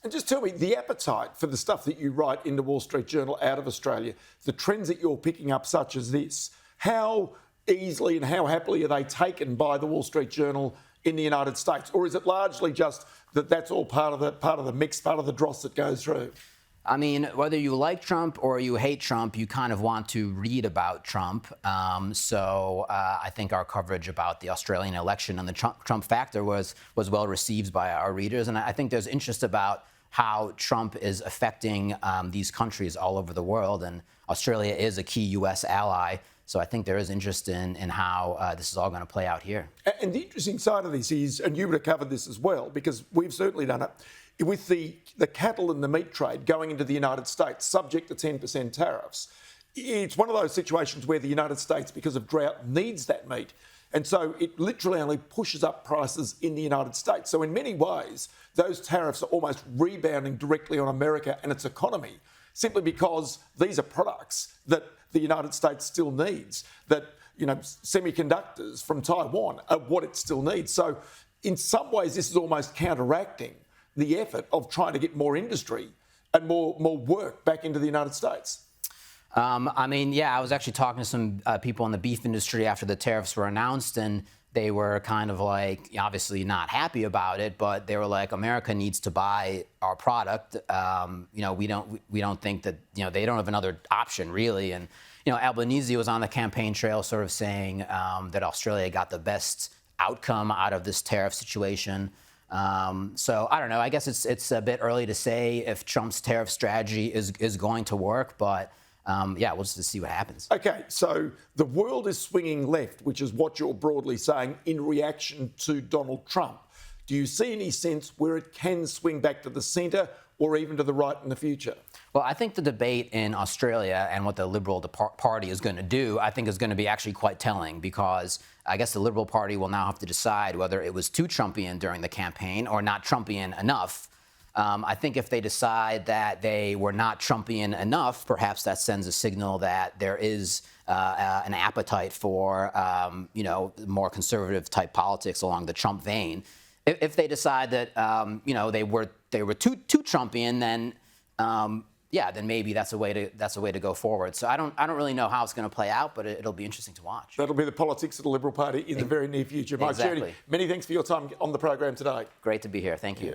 And just tell me, the appetite for the stuff that you write in the Wall Street Journal out of Australia, the trends that you're picking up such as this, how easily and how happily are they taken by the Wall Street Journal in the United States? Or is it largely just that that's all part of the mix, part of the dross that goes through? I mean, whether you like Trump or you hate Trump, you kind of want to read about Trump. So I think our coverage about the Australian election and the Trump factor was well received by our readers. And I think there's interest about how Trump is affecting these countries all over the world. And Australia is a key U.S. ally. So I think there is interest in how this is all going to play out here. And the interesting side of this is, and you would have covered this as well, because we've certainly done it, with the cattle and the meat trade going into the United States, subject to 10% tariffs, it's one of those situations where the United States, because of drought, needs that meat. And so it literally only pushes up prices in the United States. So in many ways, those tariffs are almost rebounding directly on America and its economy, simply because these are products that the United States still needs, that, semiconductors from Taiwan are what it still needs. So in some ways, this is almost counteracting the effort of trying to get more industry and more work back into the United States. I was actually talking to some people in the beef industry after the tariffs were announced, and they were kind of like, obviously not happy about it, but they were like, America needs to buy our product. We don't think that, they don't have another option really. And, Albanese was on the campaign trail sort of saying that Australia got the best outcome out of this tariff situation. So I don't know. I guess it's a bit early to say if Trump's tariff strategy is going to work, but we'll just see what happens. Okay, so the world is swinging left, which is what you're broadly saying in reaction to Donald Trump. Do you see any sense where it can swing back to the centre or even to the right in the future? Well, I think the debate in Australia and what the Liberal Party is going to do, I think is going to be actually quite telling, because I guess the Liberal Party will now have to decide whether it was too Trumpian during the campaign or not Trumpian enough. I think if they decide that they were not Trumpian enough, perhaps that sends a signal that there is an appetite for, more conservative type politics along the Trump vein. If they decide that, they were too Trumpian, then then maybe that's a way to go forward. So I don't really know how it's going to play out, but it'll be interesting to watch. That'll be the politics of the Liberal Party in the very near future. Mike Cherney, many thanks for your time on the program today. Great to be here. Thank you.